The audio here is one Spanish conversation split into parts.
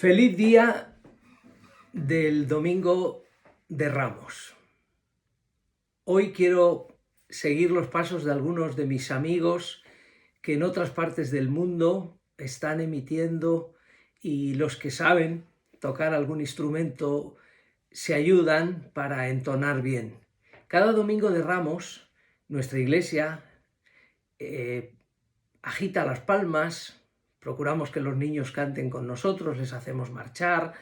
Feliz día del Domingo de Ramos. Hoy quiero seguir los pasos de algunos de mis amigos que en otras partes del mundo están emitiendo, y los que saben tocar algún instrumento se ayudan para entonar bien. Cada Domingo de Ramos nuestra iglesia agita las palmas. Procuramos que los niños canten con nosotros, les hacemos marchar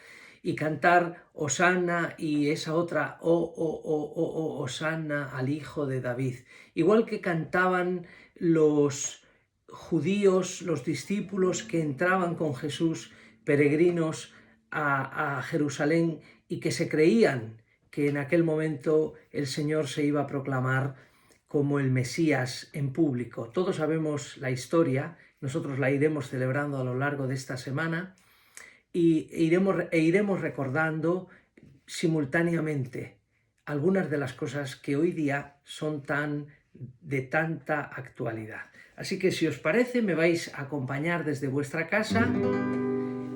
y cantar Hosanna y esa otra Hosanna al Hijo de David. Igual que cantaban los judíos, los discípulos que entraban con Jesús, peregrinos a Jerusalén, y que se creían que en aquel momento el Señor se iba a proclamar como el Mesías en público. Todos sabemos la historia. Nosotros la iremos celebrando a lo largo de esta semana e iremos recordando simultáneamente algunas de las cosas que hoy día son de tanta actualidad. Así que, si os parece, me vais a acompañar desde vuestra casa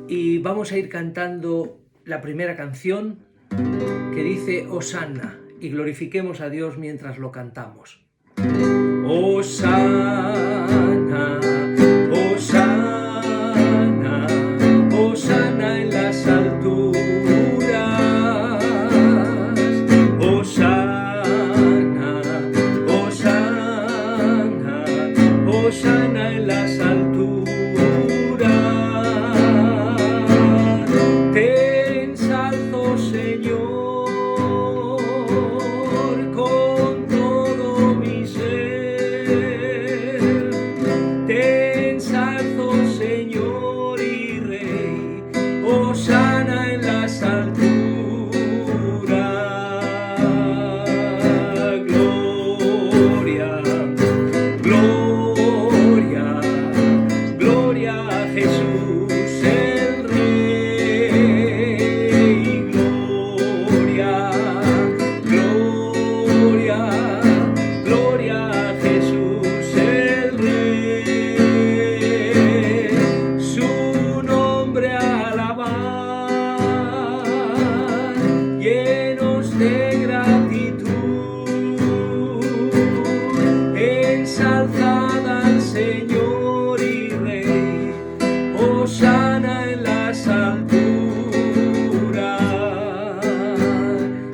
y vamos a ir cantando la primera canción, que dice Hosanna, y glorifiquemos a Dios mientras lo cantamos. Hosanna, Hosanna, Hosanna en las alturas. Hosanna, Hosanna, Hosanna en las alturas. Te ensalzo, Señor, con todo mi ser. Te ensalzo, Señor y Rey. Hosanna en las alturas. Gloria, gloria, gloria a Jesús el Rey. Gloria, gloria, gloria a Jesús el Rey. Su nombre alabar, llenos de gratitud. Ensalzad al Señor y Rey. Hosanna en las alturas.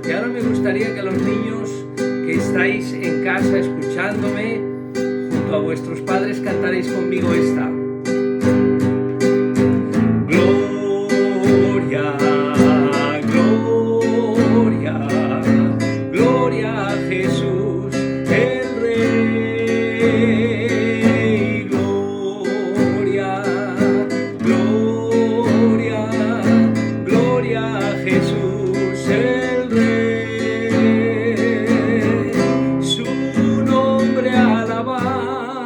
Y ahora me gustaría que los niños que estáis en casa escuchándome, junto a vuestros padres, cantaréis conmigo esta. Gloria, gloria, gloria a Jesús el Rey. Gloria, gloria, gloria a Jesús el Rey. Su nombre alabar,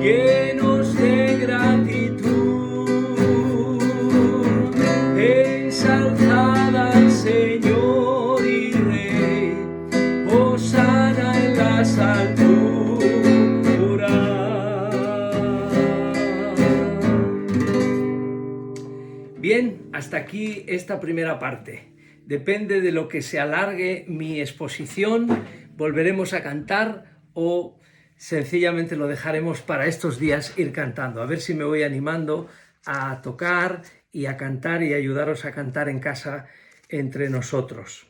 llenos de gratitud. Ensalzad al Señor y Rey. Hosanna en las alturas. Bien, hasta aquí esta primera parte. Depende de lo que se alargue mi exposición, volveremos a cantar o sencillamente lo dejaremos para estos días ir cantando. A ver si me voy animando a tocar y a cantar y ayudaros a cantar en casa entre nosotros.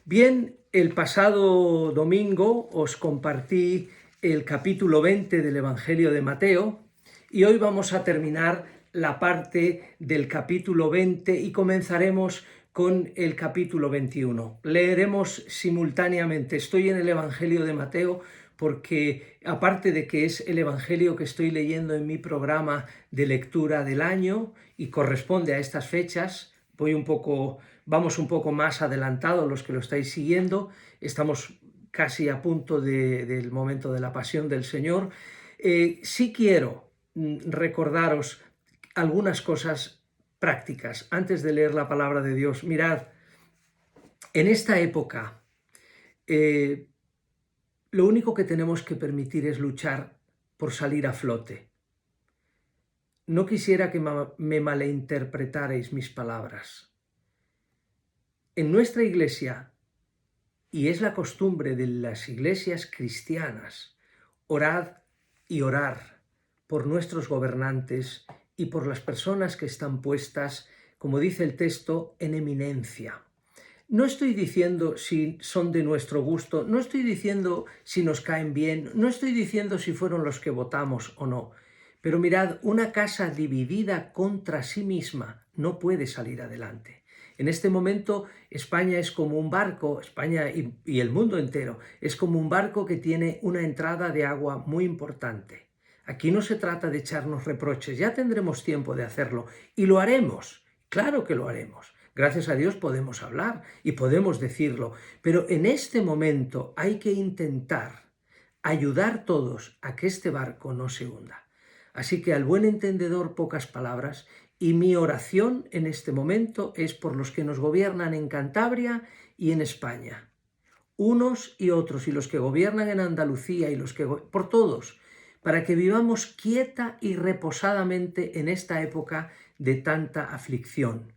Bien, el pasado domingo os compartí el capítulo 20 del Evangelio de Mateo y hoy vamos a terminar la parte del capítulo 20 y comenzaremos con el capítulo 21. Leeremos simultáneamente. Estoy en el Evangelio de Mateo porque, aparte de que es el Evangelio que estoy leyendo en mi programa de lectura del año y corresponde a estas fechas, vamos un poco más adelantados los que lo estáis siguiendo. Estamos casi a punto del momento de la pasión del Señor. Sí quiero recordaros algunas cosas prácticas antes de leer la palabra de Dios. Mirad, en esta época lo único que tenemos que permitir es luchar por salir a flote. no quisiera que me malinterpretarais mis palabras. En nuestra iglesia, y es la costumbre de las iglesias cristianas, orad y orar por nuestros gobernantes y por las personas que están puestas, como dice el texto, en eminencia. No estoy diciendo si son de nuestro gusto, no estoy diciendo si nos caen bien, no estoy diciendo si fueron los que votamos o no. Pero mirad, una casa dividida contra sí misma no puede salir adelante. En este momento España es como un barco, España y el mundo entero, es como un barco que tiene una entrada de agua muy importante. Aquí no se trata de echarnos reproches, ya tendremos tiempo de hacerlo y lo haremos, claro que lo haremos. Gracias a Dios podemos hablar y podemos decirlo, pero en este momento hay que intentar ayudar todos a que este barco no se hunda. Así que al buen entendedor pocas palabras, y mi oración en este momento es por los que nos gobiernan en Cantabria y en España, unos y otros, y los que gobiernan en Andalucía y los que por todos, para que vivamos quieta y reposadamente en esta época de tanta aflicción.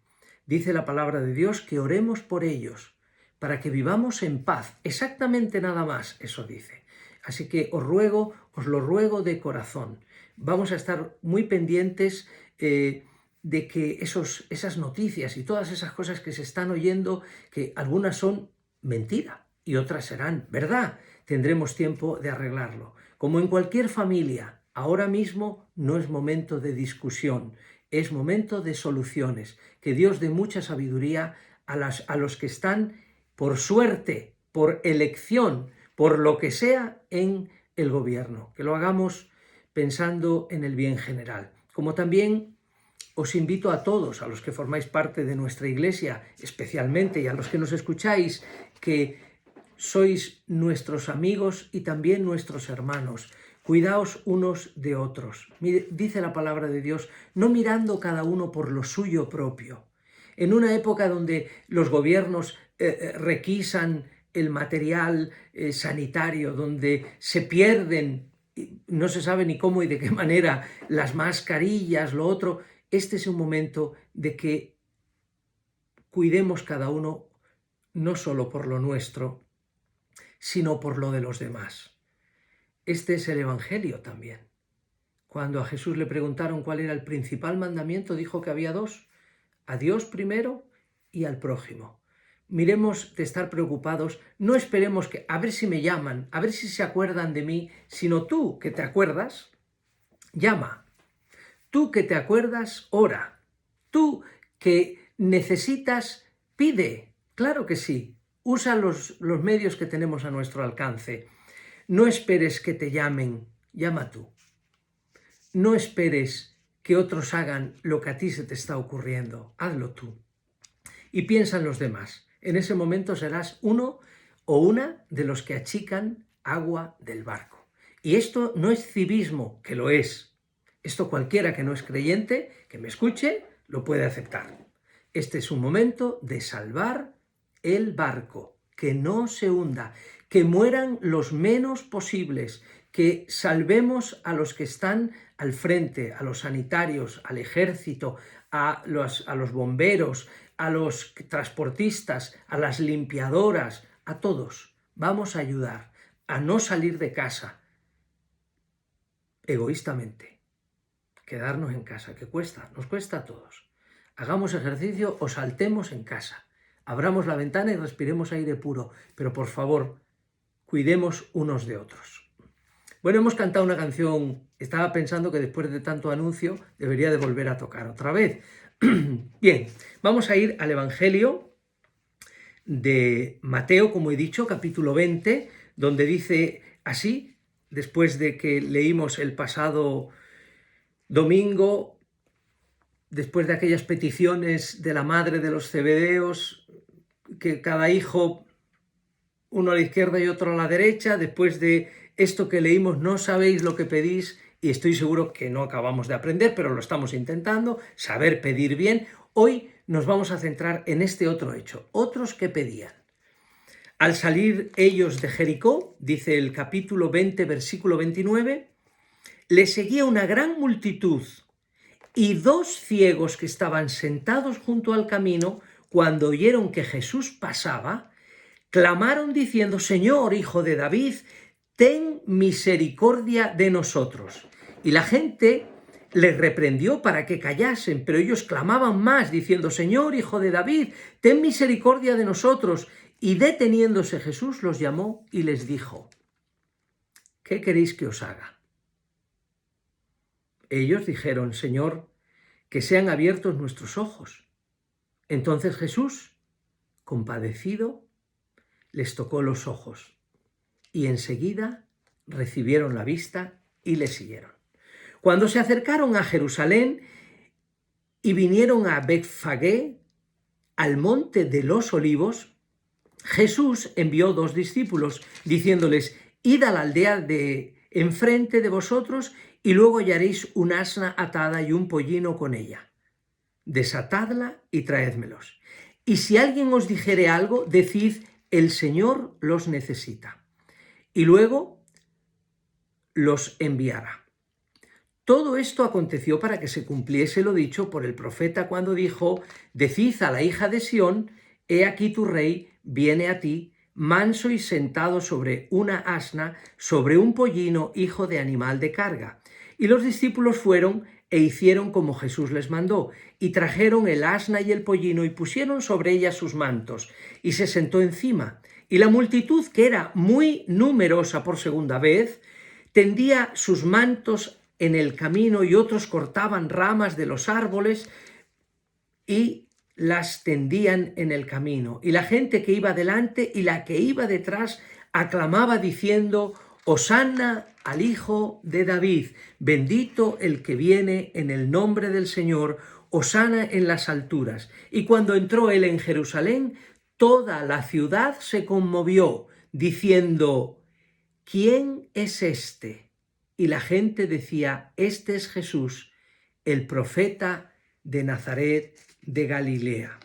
Dice la palabra de Dios que oremos por ellos, para que vivamos en paz. Exactamente nada más, eso dice. Así que os lo ruego de corazón. Vamos a estar muy pendientes de que esas noticias y todas esas cosas que se están oyendo, que algunas son mentira y otras serán verdad, tendremos tiempo de arreglarlo. Como en cualquier familia, ahora mismo no es momento de discusión, es momento de soluciones. Que Dios dé mucha sabiduría a los que están por suerte, por elección, por lo que sea en el gobierno. Que lo hagamos pensando en el bien general. Como también os invito a todos, a los que formáis parte de nuestra iglesia, especialmente, y a los que nos escucháis, que sois nuestros amigos y también nuestros hermanos. Cuidaos unos de otros. Dice la palabra de Dios, no mirando cada uno por lo suyo propio. En una época donde los gobiernos requisan el material sanitario, donde se pierden, no se sabe ni cómo y de qué manera, las mascarillas, lo otro, este es un momento de que cuidemos cada uno no solo por lo nuestro, sino por lo de los demás. Este es el Evangelio también. Cuando a Jesús le preguntaron cuál era el principal mandamiento, dijo que había dos: a Dios primero y al prójimo. Miremos de estar preocupados, no esperemos que a ver si me llaman, a ver si se acuerdan de mí, sino tú que te acuerdas, llama. Tú que te acuerdas, ora. Tú que necesitas, pide. Claro que sí. Usa los medios que tenemos a nuestro alcance. No esperes que te llamen, llama tú. No esperes que otros hagan lo que a ti se te está ocurriendo, hazlo tú. Y piensa en los demás. En ese momento serás uno o una de los que achican agua del barco. Y esto no es civismo, que lo es. Esto cualquiera que no es creyente, que me escuche, lo puede aceptar. Este es un momento de salvar el barco, que no se hunda, que mueran los menos posibles, que salvemos a los que están al frente, a los sanitarios, al ejército, a los bomberos, a los transportistas, a las limpiadoras, a todos. Vamos a ayudar a no salir de casa egoístamente. Quedarnos en casa, que cuesta, nos cuesta a todos. Hagamos ejercicio o saltemos en casa. Abramos la ventana y respiremos aire puro, pero por favor, cuidemos unos de otros. Bueno, hemos cantado una canción, estaba pensando que después de tanto anuncio debería de volver a tocar otra vez. Bien, vamos a ir al Evangelio de Mateo, como he dicho, capítulo 20, donde dice así, después de que leímos el pasado domingo, después de aquellas peticiones de la madre de los Zebedeos, que cada hijo, uno a la izquierda y otro a la derecha, después de esto que leímos, no sabéis lo que pedís, y estoy seguro que no acabamos de aprender, pero lo estamos intentando, saber pedir bien. Hoy nos vamos a centrar en este otro hecho, otros que pedían. Al salir ellos de Jericó, dice el capítulo 20, versículo 29, le seguía una gran multitud Y 2 ciegos que estaban sentados junto al camino, cuando oyeron que Jesús pasaba, clamaron diciendo: Señor, Hijo de David, ten misericordia de nosotros. Y la gente les reprendió para que callasen, pero ellos clamaban más, diciendo: Señor, Hijo de David, ten misericordia de nosotros. Y deteniéndose Jesús los llamó y les dijo: ¿qué queréis que os haga? Ellos dijeron: Señor, que sean abiertos nuestros ojos. Entonces Jesús, compadecido, les tocó los ojos, y enseguida recibieron la vista y le siguieron. Cuando se acercaron a Jerusalén y vinieron a Betfagé, al monte de los Olivos, Jesús envió 2 discípulos, diciéndoles: id a la aldea de enfrente de vosotros, y luego hallaréis un asna atada y un pollino con ella. Desatadla y traédmelos. Y si alguien os dijere algo, decid: el Señor los necesita, y luego los enviará. Todo esto aconteció para que se cumpliese lo dicho por el profeta cuando dijo: decid a la hija de Sión, he aquí tu rey viene a ti, manso y sentado sobre una asna, sobre un pollino, hijo de animal de carga. Y los discípulos fueron e hicieron como Jesús les mandó, y trajeron el asna y el pollino, y pusieron sobre ella sus mantos, y se sentó encima. Y la multitud, que era muy numerosa por segunda vez, tendía sus mantos en el camino, y otros cortaban ramas de los árboles y las tendían en el camino. Y la gente que iba delante y la que iba detrás aclamaba diciendo: Hosanna al Hijo de David, bendito el que viene en el nombre del Señor, Hosanna en las alturas. Y cuando entró él en Jerusalén, toda la ciudad se conmovió, diciendo: ¿quién es este? Y la gente decía: este es Jesús, el profeta de Nazaret de Galilea.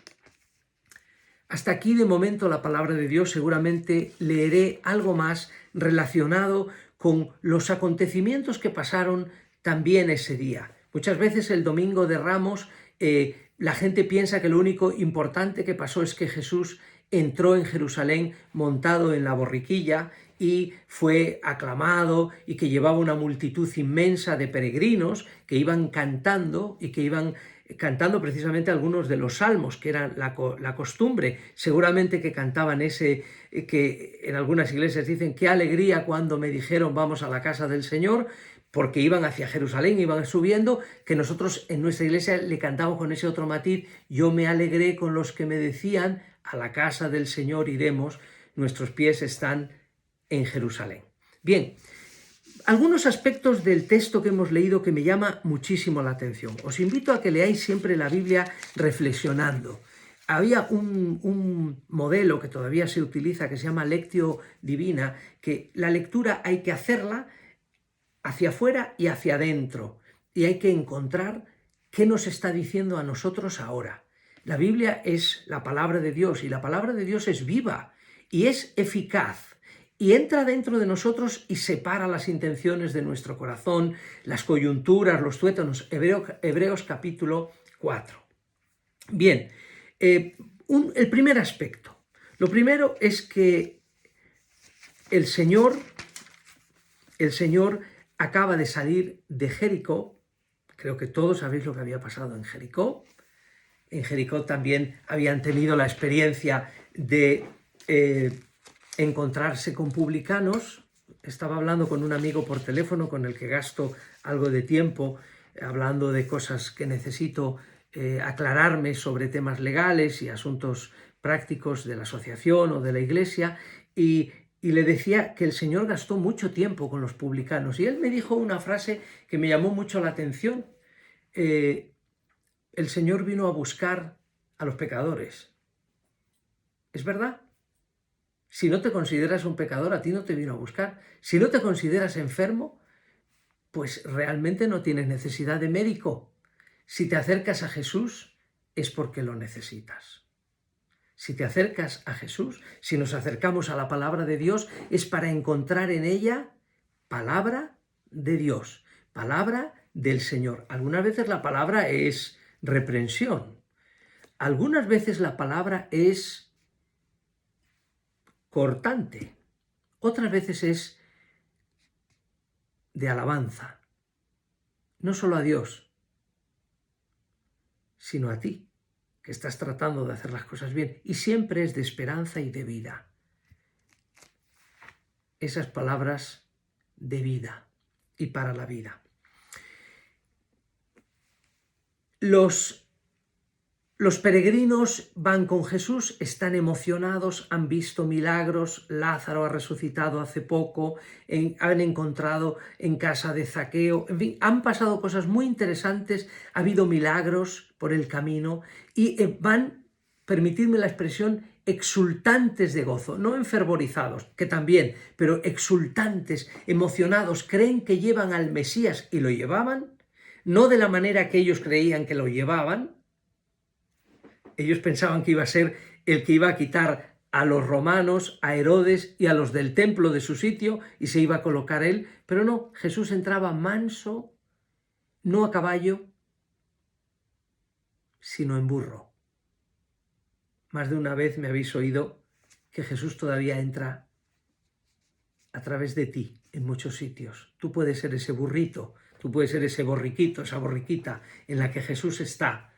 Hasta aquí de momento la palabra de Dios. Seguramente leeré algo más relacionado con los acontecimientos que pasaron también ese día. Muchas veces el Domingo de Ramos la gente piensa que lo único importante que pasó es que Jesús entró en Jerusalén montado en la borriquilla y fue aclamado, y que llevaba una multitud inmensa de peregrinos que iban cantando, y que iban cantando precisamente algunos de los salmos, que era la costumbre. Seguramente que cantaban ese que en algunas iglesias dicen: qué alegría cuando me dijeron vamos a la casa del Señor, porque iban hacia Jerusalén, iban subiendo, que nosotros en nuestra iglesia le cantamos con ese otro matiz: yo me alegré con los que me decían, a la casa del Señor iremos, nuestros pies están en Jerusalén. Bien, algunos aspectos del texto que hemos leído que me llama muchísimo la atención. Os invito a que leáis siempre la Biblia reflexionando. Había un modelo que todavía se utiliza que se llama Lectio Divina, que la lectura hay que hacerla hacia afuera y hacia adentro, y hay que encontrar qué nos está diciendo a nosotros ahora. La Biblia es la palabra de Dios, y la palabra de Dios es viva y es eficaz, y entra dentro de nosotros y separa las intenciones de nuestro corazón, las coyunturas, los tuétanos. Hebreos capítulo 4. Bien, el primer aspecto. Lo primero es que el Señor acaba de salir de Jericó. Creo que todos sabéis lo que había pasado en Jericó. En Jericó también habían tenido la experiencia de encontrarse con publicanos. Estaba hablando con un amigo por teléfono con el que gasto algo de tiempo hablando de cosas que necesito aclararme sobre temas legales y asuntos prácticos de la asociación o de la iglesia, y le decía que el Señor gastó mucho tiempo con los publicanos, y él me dijo una frase que me llamó mucho la atención. El Señor vino a buscar a los pecadores. ¿Es verdad? Si no te consideras un pecador, a ti no te vino a buscar. Si no te consideras enfermo, pues realmente no tienes necesidad de médico. Si te acercas a Jesús, es porque lo necesitas. Si te acercas a Jesús, si nos acercamos a la palabra de Dios, es para encontrar en ella palabra de Dios, palabra del Señor. Algunas veces la palabra es reprensión. Algunas veces la palabra es cortante. Otras veces es de alabanza. No solo a Dios, sino a ti, que estás tratando de hacer las cosas bien. Y siempre es de esperanza y de vida. Esas palabras de vida y para la vida. Los peregrinos van con Jesús, están emocionados, han visto milagros, Lázaro ha resucitado hace poco, han encontrado en casa de Zaqueo, en fin, han pasado cosas muy interesantes, ha habido milagros por el camino y van, permitidme la expresión, exultantes de gozo, no enfervorizados, que también, pero exultantes, emocionados, creen que llevan al Mesías y lo llevaban, no de la manera que ellos creían que lo llevaban. Ellos pensaban que iba a ser el que iba a quitar a los romanos, a Herodes y a los del templo de su sitio y se iba a colocar él, pero no, Jesús entraba manso, no a caballo, sino en burro. Más de una vez me habéis oído que Jesús todavía entra a través de ti en muchos sitios. Tú puedes ser ese burrito, tú puedes ser ese borriquito, esa borriquita en la que Jesús está.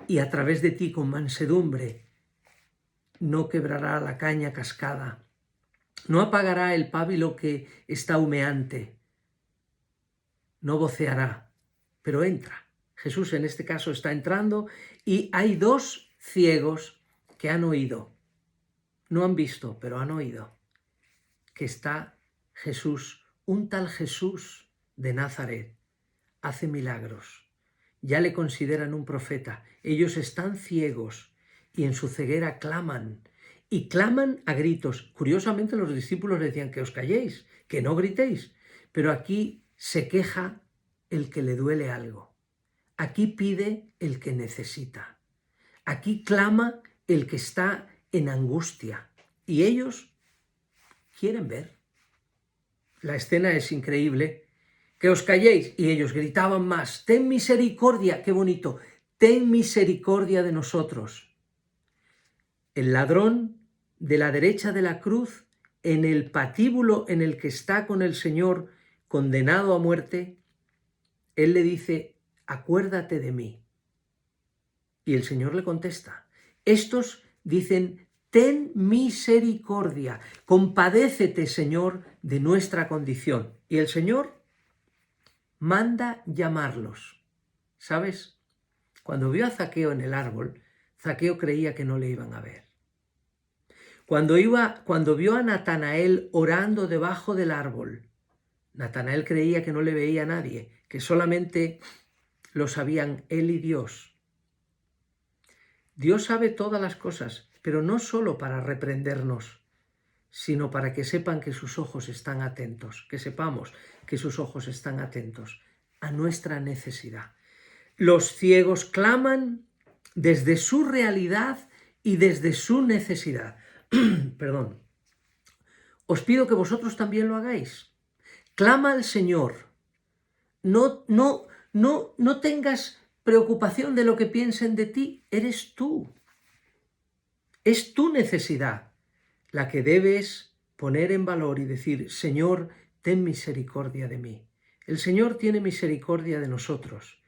Y a través de ti con mansedumbre no quebrará la caña cascada, no apagará el pábilo que está humeante, no voceará, pero entra. Jesús en este caso está entrando y hay dos ciegos que han oído, no han visto, pero han oído, que está Jesús, un tal Jesús de Nazaret, hace milagros. Ya le consideran un profeta. Ellos están ciegos y en su ceguera claman. Y claman a gritos. Curiosamente los discípulos decían que os calléis, que no gritéis. Pero aquí se queja el que le duele algo. Aquí pide el que necesita. Aquí clama el que está en angustia. Y ellos quieren ver. La escena es increíble. Que os calléis. Y ellos gritaban más, ten misericordia, qué bonito, ten misericordia de nosotros. El ladrón de la derecha de la cruz, en el patíbulo en el que está con el Señor condenado a muerte, él le dice, acuérdate de mí. Y el Señor le contesta, estos dicen, ten misericordia, compadécete, Señor, de nuestra condición. Y el Señor manda llamarlos. ¿Sabes? Cuando vio a Zaqueo en el árbol, Zaqueo creía que no le iban a ver. Cuando vio a Natanael orando debajo del árbol, Natanael creía que no le veía a nadie, que solamente lo sabían él y Dios. Dios sabe todas las cosas, pero no solo para reprendernos, sino para que sepan que sus ojos están atentos, que sepamos que sus ojos están atentos a nuestra necesidad. Los ciegos claman desde su realidad y desde su necesidad. Perdón. Os pido que vosotros también lo hagáis. Clama al Señor. No tengas preocupación de lo que piensen de ti. Eres tú. Es tu necesidad la que debes poner en valor y decir, Señor, ten misericordia de mí. El Señor tiene misericordia de nosotros.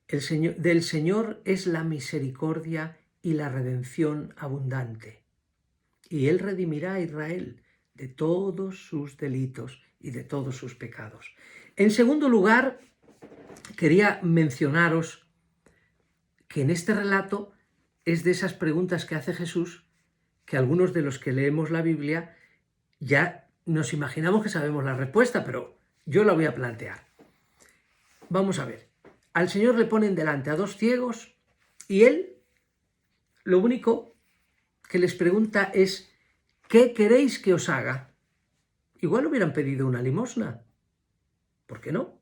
Del Señor es la misericordia y la redención abundante. Y Él redimirá a Israel de todos sus delitos y de todos sus pecados. En segundo lugar, quería mencionaros que en este relato es de esas preguntas que hace Jesús que algunos de los que leemos la Biblia ya nos imaginamos que sabemos la respuesta, pero yo la voy a plantear. Vamos a ver. Al Señor le ponen delante a dos ciegos y Él lo único que les pregunta es ¿qué queréis que os haga? Igual hubieran pedido una limosna. ¿Por qué no?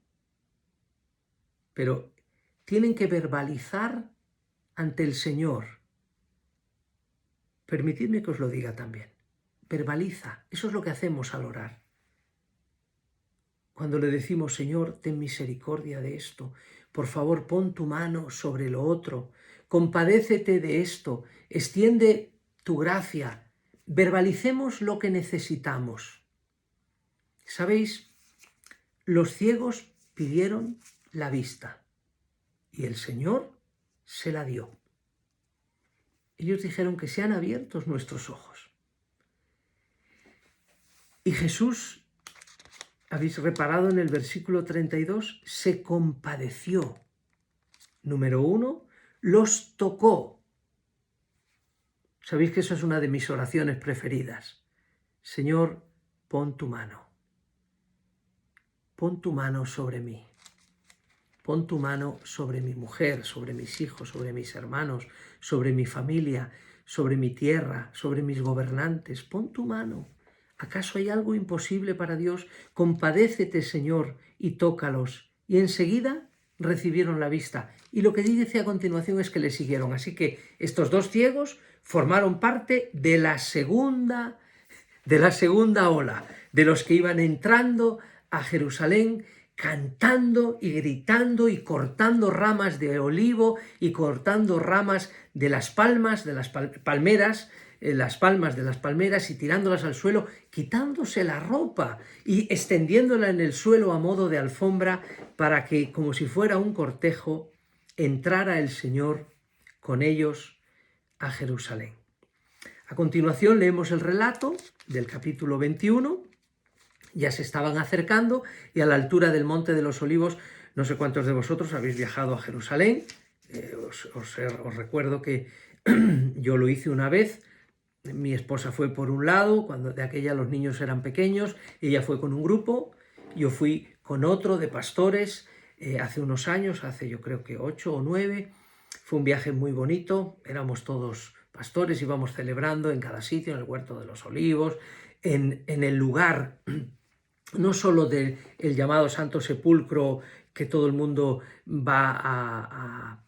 Pero tienen que verbalizar ante el Señor. Permitidme que os lo diga también. Verbaliza. Eso es lo que hacemos al orar. cuando le decimos, Señor, ten misericordia de esto, por favor pon tu mano sobre lo otro, compadécete de esto, extiende tu gracia, verbalicemos lo que necesitamos. ¿Sabéis? Los ciegos pidieron la vista y el Señor se la dio. Ellos dijeron que sean abiertos nuestros ojos. Y Jesús, habéis reparado en el versículo 32, se compadeció. Número 1, los tocó. Sabéis que eso es una de mis oraciones preferidas. Señor, pon tu mano. Pon tu mano sobre mí. Pon tu mano sobre mi mujer, sobre mis hijos, sobre mis hermanos, sobre mi familia, sobre mi tierra, sobre mis gobernantes. Pon tu mano. ¿Acaso hay algo imposible para Dios? Compadécete, Señor, y tócalos. Y enseguida recibieron la vista. Y lo que dice a continuación es que le siguieron. Así que estos dos ciegos formaron parte de la segunda ola, de los que iban entrando a Jerusalén, cantando y gritando y cortando ramas de olivo y cortando ramas de las palmas, de las palmeras, las palmas de las palmeras y tirándolas al suelo, quitándose la ropa y extendiéndola en el suelo a modo de alfombra para que, como si fuera un cortejo, entrara el Señor con ellos a Jerusalén. A continuación leemos el relato del capítulo 21. Ya se estaban acercando y a la altura del Monte de los Olivos, no sé cuántos de vosotros habéis viajado a Jerusalén. Os recuerdo que yo lo hice una vez. Mi esposa fue por un lado, cuando de aquella los niños eran pequeños, ella fue con un grupo, yo fui con otro de pastores hace unos años, hace yo creo que 8 o 9. Fue un viaje muy bonito, éramos todos pastores, íbamos celebrando en cada sitio, en el Huerto de los Olivos, en el lugar no solo del llamado Santo Sepulcro que todo el mundo va a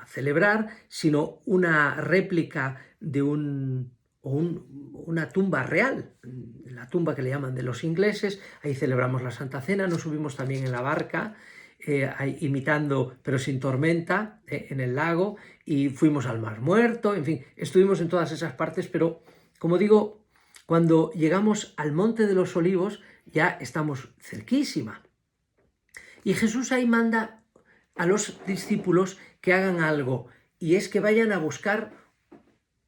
celebrar, sino una réplica de una tumba real, la tumba que le llaman de los ingleses. Ahí celebramos la Santa Cena, nos subimos también en la barca, imitando, pero sin tormenta, en el lago, y fuimos al Mar Muerto, en fin, estuvimos en todas esas partes, pero como digo, cuando llegamos al Monte de los Olivos, ya estamos cerquísima. Y Jesús ahí manda a los discípulos que hagan algo, y es que vayan a buscar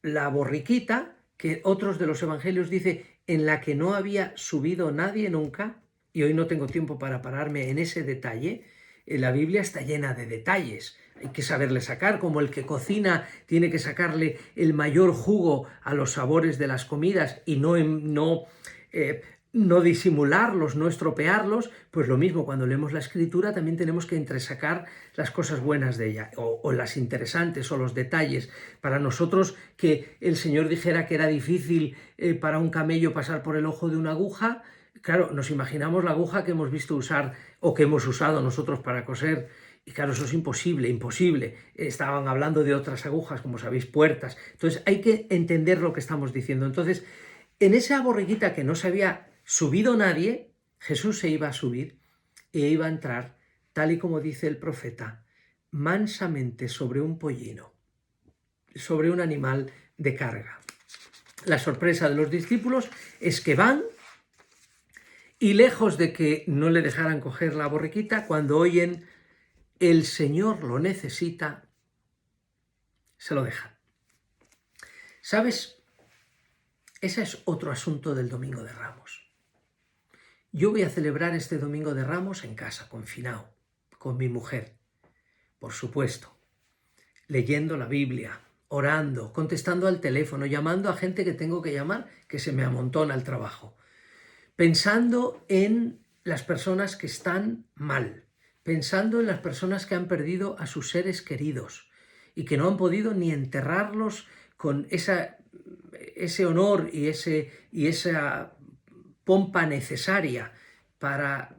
la borriquita que otros de los evangelios dice en la que no había subido nadie nunca, y hoy no tengo tiempo para pararme en ese detalle. La Biblia está llena de detalles, hay que saberle sacar, como el que cocina tiene que sacarle el mayor jugo a los sabores de las comidas y no disimularlos, no estropearlos. Pues lo mismo, cuando leemos la Escritura también tenemos que entresacar las cosas buenas de ella, o las interesantes, o los detalles. Para nosotros, que el Señor dijera que era difícil para un camello pasar por el ojo de una aguja, claro, nos imaginamos la aguja que hemos visto usar o que hemos usado nosotros para coser, y claro, eso es imposible. Estaban hablando de otras agujas, como sabéis, puertas. Entonces hay que entender lo que estamos diciendo. Entonces, en esa borriquita que no se había subido nadie, Jesús se iba a subir e iba a entrar, tal y como dice el profeta, mansamente sobre un pollino, sobre un animal de carga. La sorpresa de los discípulos es que van, y lejos de que no le dejaran coger la borriquita, cuando oyen el Señor lo necesita, se lo dejan. ¿Sabes? Ese es otro asunto del Domingo de Ramos. Yo voy a celebrar este Domingo de Ramos en casa, confinado, con mi mujer, por supuesto, leyendo la Biblia, orando, contestando al teléfono, llamando a gente que tengo que llamar, que se me amontona el trabajo, pensando en las personas que están mal, pensando en las personas que han perdido a sus seres queridos y que no han podido ni enterrarlos con ese honor y esa pompa necesaria para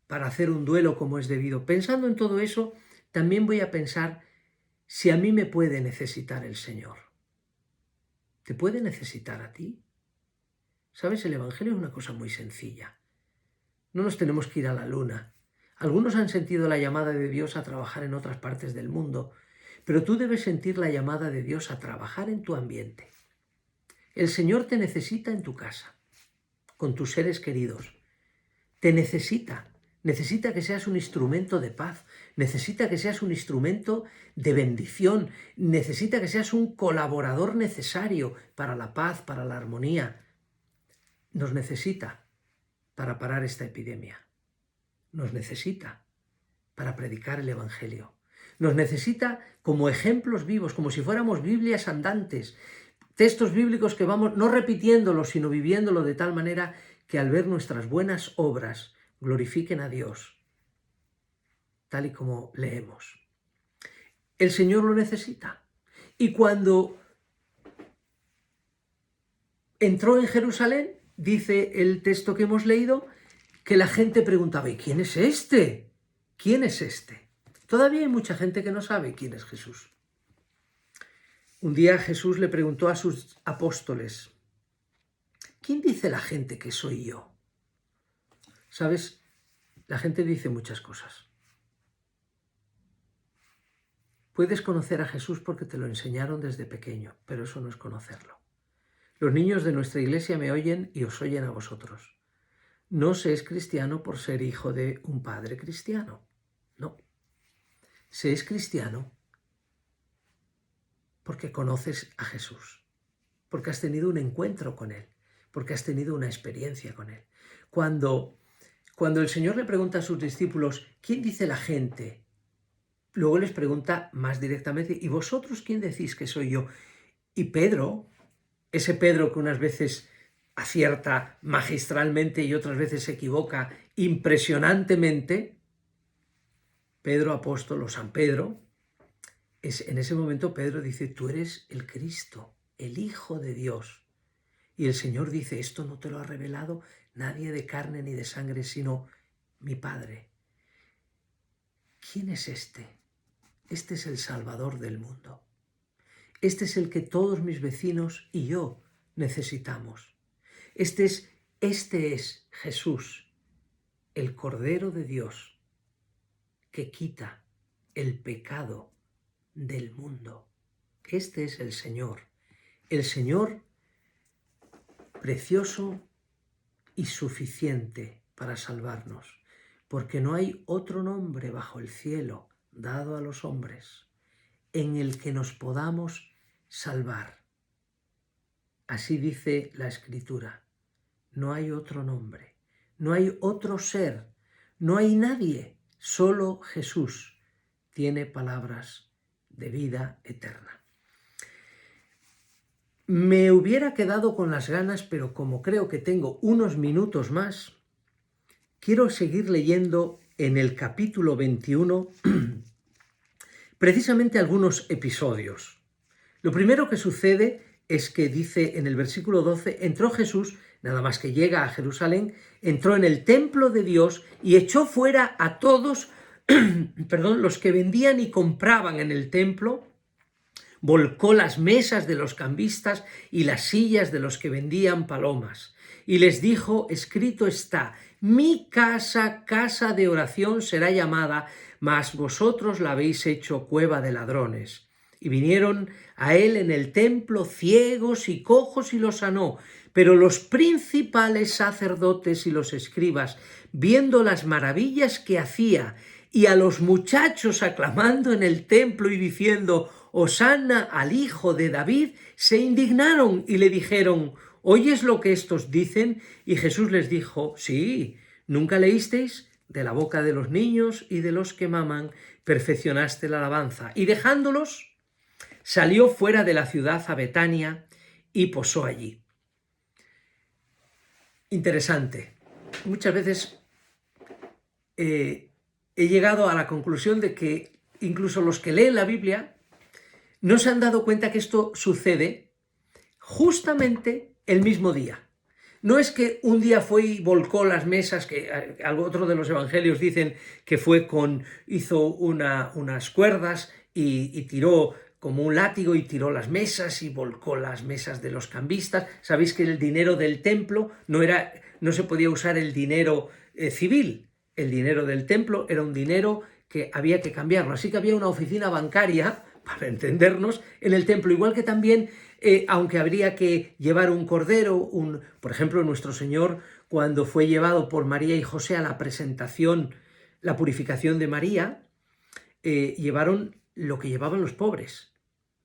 hacer un duelo como es debido. Pensando en todo eso, también voy a pensar si a mí me puede necesitar el Señor. ¿Te puede necesitar a ti? ¿Sabes? El Evangelio es una cosa muy sencilla. No nos tenemos que ir a la luna. Algunos han sentido la llamada de Dios a trabajar en otras partes del mundo, pero tú debes sentir la llamada de Dios a trabajar en tu ambiente. El Señor te necesita en tu casa, con tus seres queridos. Te necesita que seas un instrumento de paz, necesita que seas un instrumento de bendición, necesita que seas un colaborador necesario para la paz, para la armonía. Nos necesita para parar esta epidemia. Nos necesita para predicar el Evangelio. Nos necesita como ejemplos vivos, como si fuéramos Biblias andantes, textos bíblicos que vamos no repitiéndolos, sino viviéndolo de tal manera que al ver nuestras buenas obras glorifiquen a Dios, tal y como leemos. El Señor lo necesita. Y cuando entró en Jerusalén, dice el texto que hemos leído, que la gente preguntaba, ¿y quién es este? ¿Quién es este? Todavía hay mucha gente que no sabe quién es Jesús. Un día Jesús le preguntó a sus apóstoles, ¿quién dice la gente que soy yo? ¿Sabes? La gente dice muchas cosas. Puedes conocer a Jesús porque te lo enseñaron desde pequeño, pero eso no es conocerlo. Los niños de nuestra iglesia me oyen y os oyen a vosotros. No se es cristiano por ser hijo de un padre cristiano. No. Se es cristiano porque conoces a Jesús, porque has tenido un encuentro con Él, porque has tenido una experiencia con Él. Cuando el Señor le pregunta a sus discípulos, ¿quién dice la gente? Luego les pregunta más directamente, ¿y vosotros quién decís que soy yo? Y Pedro, ese Pedro que unas veces acierta magistralmente y otras veces se equivoca impresionantemente, Pedro apóstol o San Pedro, en ese momento Pedro dice, tú eres el Cristo, el Hijo de Dios. Y el Señor dice, esto no te lo ha revelado nadie de carne ni de sangre, sino mi Padre. ¿Quién es este? Este es el Salvador del mundo. Este es el que todos mis vecinos y yo necesitamos. Este es Jesús, el Cordero de Dios, que quita el pecado del mundo. Este es el Señor precioso y suficiente para salvarnos, porque no hay otro nombre bajo el cielo dado a los hombres en el que nos podamos salvar. Así dice la Escritura. No hay otro nombre, no hay otro ser, no hay nadie, solo Jesús tiene palabras de vida eterna. Me hubiera quedado con las ganas, pero como creo que tengo unos minutos más, quiero seguir leyendo en el capítulo 21 precisamente algunos episodios. Lo primero que sucede es que dice en el versículo 12, entró Jesús, nada más que llega a Jerusalén, entró en el templo de Dios y echó fuera a todos los que vendían y compraban en el templo, volcó las mesas de los cambistas y las sillas de los que vendían palomas, y les dijo, escrito está, mi casa, casa de oración será llamada, mas vosotros la habéis hecho cueva de ladrones. Y vinieron a él en el templo ciegos y cojos y los sanó, pero los principales sacerdotes y los escribas, viendo las maravillas que hacía, y a los muchachos aclamando en el templo y diciendo, Hosanna al Hijo de David, se indignaron y le dijeron, ¿oyes lo que estos dicen? Y Jesús les dijo, sí, ¿nunca leísteis? De la boca de los niños y de los que maman, perfeccionaste la alabanza. Y dejándolos, salió fuera de la ciudad a Betania y posó allí. Interesante. Muchas veces he llegado a la conclusión de que incluso los que leen la Biblia no se han dado cuenta que esto sucede justamente el mismo día. No es que un día fue y volcó las mesas, que otro de los evangelios dicen que hizo unas cuerdas y tiró como un látigo y tiró las mesas y volcó las mesas de los cambistas. Sabéis que el dinero del templo no se podía usar el dinero civil. El dinero del templo era un dinero que había que cambiarlo. Así que había una oficina bancaria, para entendernos, en el templo. Igual que también, aunque habría que llevar un cordero, por ejemplo, nuestro Señor, cuando fue llevado por María y José a la presentación, la purificación de María, llevaron lo que llevaban los pobres,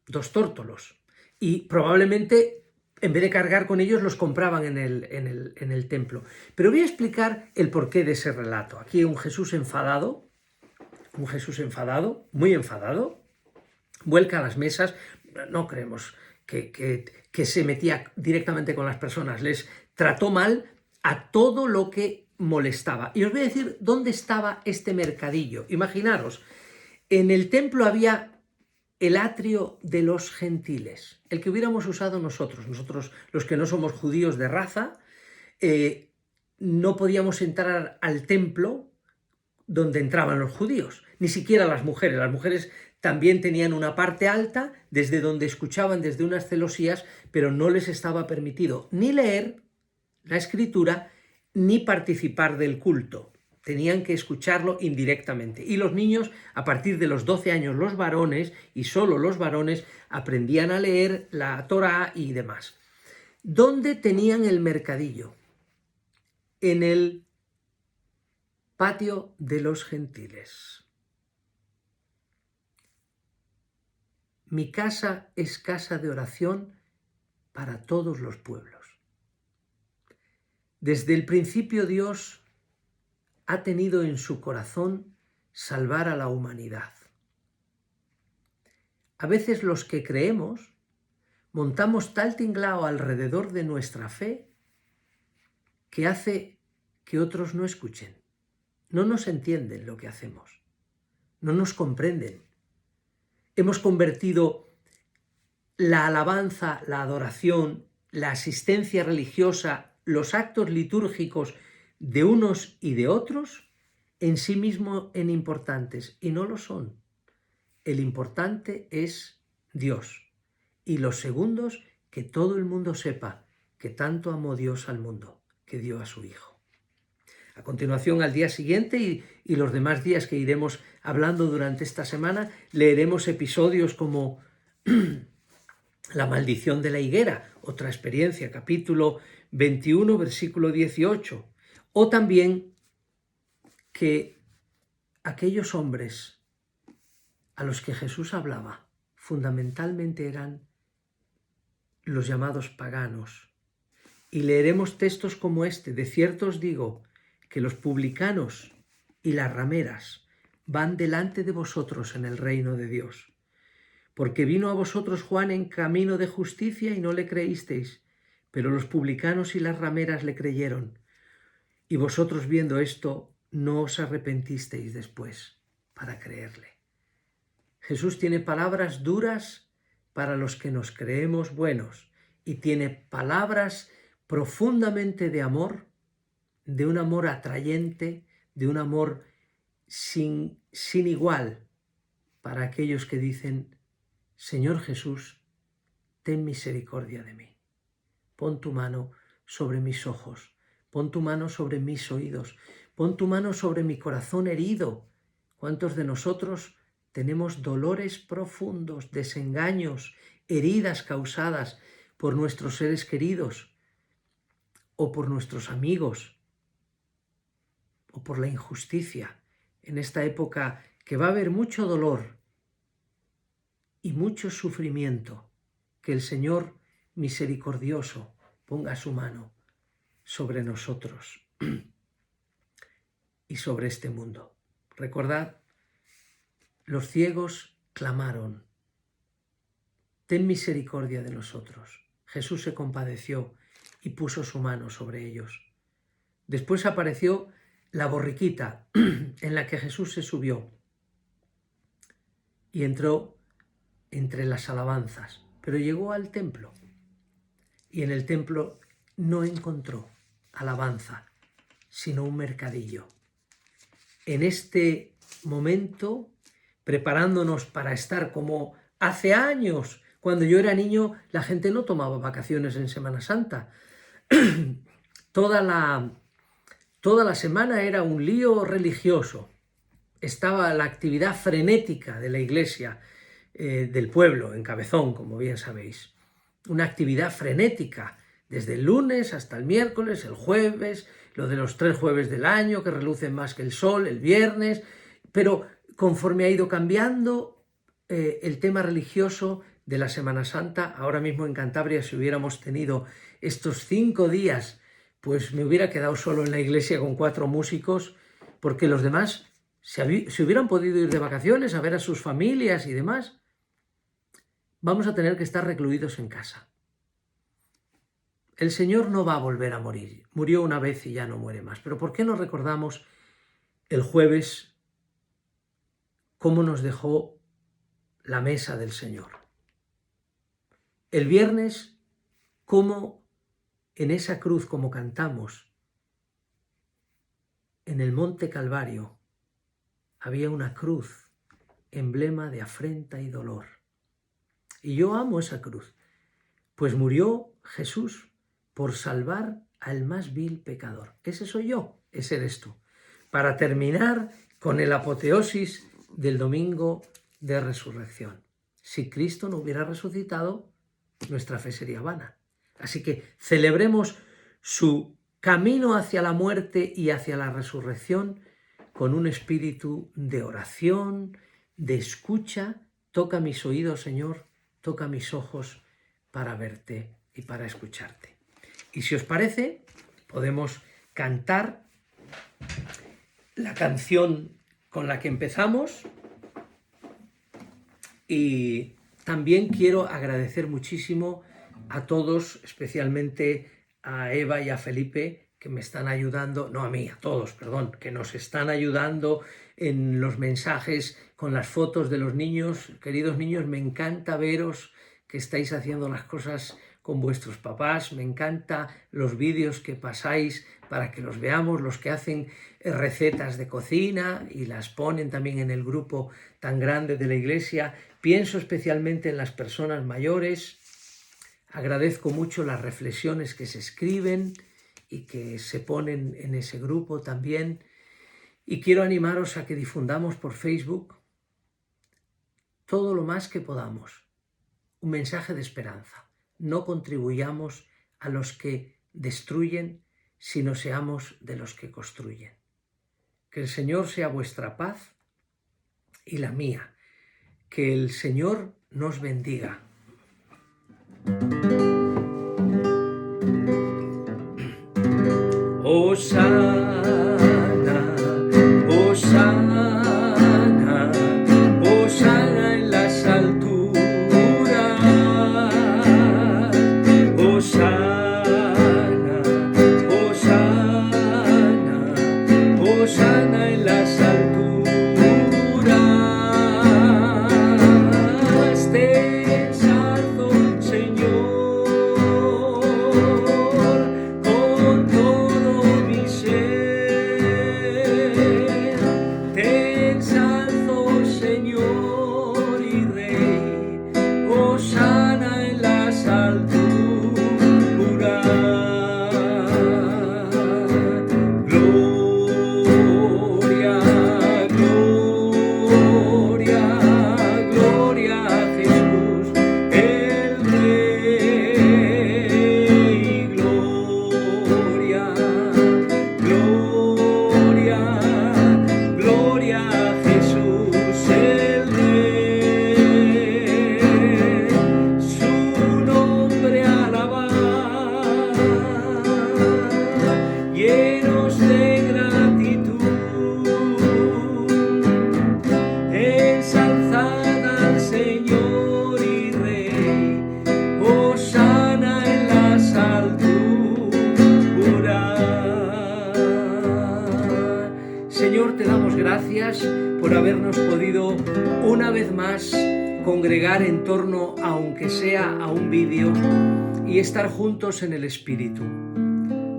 2 tórtolos. Y probablemente, en vez de cargar con ellos, los compraban en el templo. Pero voy a explicar el porqué de ese relato. Aquí un Jesús enfadado, muy enfadado, vuelca las mesas. No creemos que se metía directamente con las personas, les trató mal a todo lo que molestaba. Y os voy a decir dónde estaba este mercadillo. Imaginaros, en el templo había el atrio de los gentiles, el que hubiéramos usado nosotros los que no somos judíos de raza, no podíamos entrar al templo donde entraban los judíos, ni siquiera las mujeres también tenían una parte alta desde donde escuchaban desde unas celosías, pero no les estaba permitido ni leer la escritura ni participar del culto. Tenían que escucharlo indirectamente. Y los niños, a partir de los 12 años, los varones, y solo los varones, aprendían a leer la Torá y demás. ¿Dónde tenían el mercadillo? En el patio de los gentiles. Mi casa es casa de oración para todos los pueblos. Desde el principio Dios ha tenido en su corazón salvar a la humanidad. A veces los que creemos montamos tal tinglao alrededor de nuestra fe que hace que otros no escuchen. No nos entienden lo que hacemos, no nos comprenden. Hemos convertido la alabanza, la adoración, la asistencia religiosa, los actos litúrgicos de unos y de otros en sí mismo en importantes, y no lo son. El importante es Dios, y los segundos, que todo el mundo sepa que tanto amó Dios al mundo, que dio a su Hijo. A continuación, al día siguiente y los demás días que iremos hablando durante esta semana, leeremos episodios como la maldición de la higuera, otra experiencia, capítulo 21, versículo 18, o también que aquellos hombres a los que Jesús hablaba fundamentalmente eran los llamados paganos. Y leeremos textos como este: de cierto os digo que los publicanos y las rameras van delante de vosotros en el reino de Dios. Porque vino a vosotros Juan en camino de justicia y no le creísteis, pero los publicanos y las rameras le creyeron. Y vosotros, viendo esto, no os arrepentisteis después para creerle. Jesús tiene palabras duras para los que nos creemos buenos, y tiene palabras profundamente de amor, de un amor atrayente, de un amor sin igual para aquellos que dicen: Señor Jesús, ten misericordia de mí. Pon tu mano sobre mis ojos, pon tu mano sobre mis oídos, pon tu mano sobre mi corazón herido. ¿Cuántos de nosotros tenemos dolores profundos, desengaños, heridas causadas por nuestros seres queridos o por nuestros amigos o por la injusticia? En esta época que va a haber mucho dolor y mucho sufrimiento, que el Señor misericordioso ponga su mano sobre nosotros y sobre este mundo. Recordad, los ciegos clamaron: ten misericordia de nosotros. Jesús se compadeció y puso su mano sobre ellos. Después apareció la borriquita en la que Jesús se subió y entró entre las alabanzas, pero llegó al templo y en el templo no encontró alabanza, sino un mercadillo. En este momento, preparándonos para estar como hace años, cuando yo era niño, la gente no tomaba vacaciones en Semana Santa. Toda Toda la semana era un lío religioso. Estaba la actividad frenética de la iglesia del pueblo, en Cabezón, como bien sabéis. Una actividad frenética, desde el lunes hasta el miércoles, el jueves, lo de los 3 jueves del año, que relucen más que el sol, el viernes, pero conforme ha ido cambiando el tema religioso de la Semana Santa, ahora mismo en Cantabria, si hubiéramos tenido estos 5 días, pues me hubiera quedado solo en la iglesia con 4 músicos, porque los demás se hubieran podido ir de vacaciones a ver a sus familias y demás. Vamos a tener que estar recluidos en casa. El Señor no va a volver a morir. Murió una vez y ya no muere más. Pero ¿por qué no recordamos el jueves cómo nos dejó la mesa del Señor? El viernes, cómo en esa cruz, como cantamos, en el Monte Calvario, había una cruz, emblema de afrenta y dolor. Y yo amo esa cruz, pues murió Jesús por salvar al más vil pecador. Ese soy yo, ese eres tú. Para terminar con el apoteosis del domingo de resurrección. Si Cristo no hubiera resucitado, nuestra fe sería vana. Así que celebremos su camino hacia la muerte y hacia la resurrección con un espíritu de oración, de escucha. Toca mis oídos, Señor, toca mis ojos para verte y para escucharte. Y si os parece, podemos cantar la canción con la que empezamos. Y también quiero agradecer muchísimo a todos, especialmente a Eva y a Felipe, que me están ayudando, no a mí, a todos, perdón, que nos están ayudando en los mensajes con las fotos de los niños. Queridos niños, me encanta veros que estáis haciendo las cosas con vuestros papás, me encanta los vídeos que pasáis para que los veamos, los que hacen recetas de cocina y las ponen también en el grupo tan grande de la iglesia. Pienso especialmente en las personas mayores. Agradezco mucho las reflexiones que se escriben y que se ponen en ese grupo también. Y quiero animaros a que difundamos por Facebook todo lo más que podamos. Un mensaje de esperanza. No contribuyamos a los que destruyen, sino seamos de los que construyen. Que el Señor sea vuestra paz y la mía. Que el Señor nos bendiga. Hosana, Hosana, Hosana en las alturas. Hosana, Hosana, Hosana en las alturas. Te ensalzo, Señor, con todo mi ser. Te ensalzo, Señor y Rey. Hosana en las alturas. Gloria, gloria, gloria a Jesús, el Rey. Gloria, gloria, gloria a Jesús, el Rey. Su nombre alabar, llenos de gratitud. Ensalzad al Señor y Rey. Hosana en las alturas. Señor, te damos gracias por habernos podido una vez más congregar en torno, aunque sea a un vídeo, y estar juntos en el Espíritu.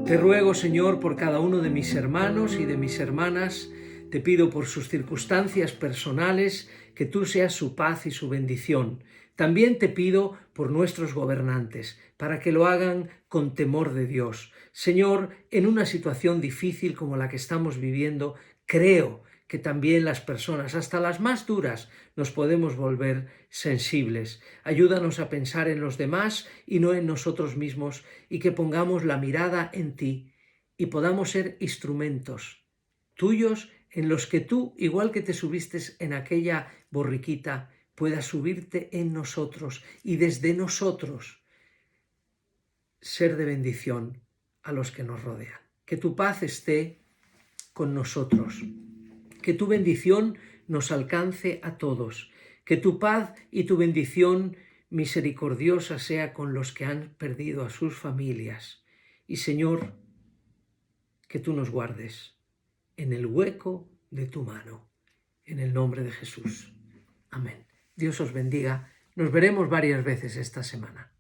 Te ruego, Señor, por cada uno de mis hermanos y de mis hermanas. te pido por sus circunstancias personales, que tú seas su paz y su bendición. También te pido por nuestros gobernantes, para que lo hagan con temor de Dios. Señor, en una situación difícil como la que estamos viviendo, creo que también las personas, hasta las más duras, nos podemos volver sensibles. Ayúdanos a pensar en los demás y no en nosotros mismos, y que pongamos la mirada en ti y podamos ser instrumentos tuyos en los que tú, igual que te subiste en aquella borriquita, puedas subirte en nosotros y desde nosotros ser de bendición a los que nos rodean. Que tu paz esté con nosotros, que tu bendición nos alcance a todos, que tu paz y tu bendición misericordiosa sea con los que han perdido a sus familias. Y Señor, que tú nos guardes en el hueco de tu mano, en el nombre de Jesús. Amén. Dios os bendiga. Nos veremos varias veces esta semana.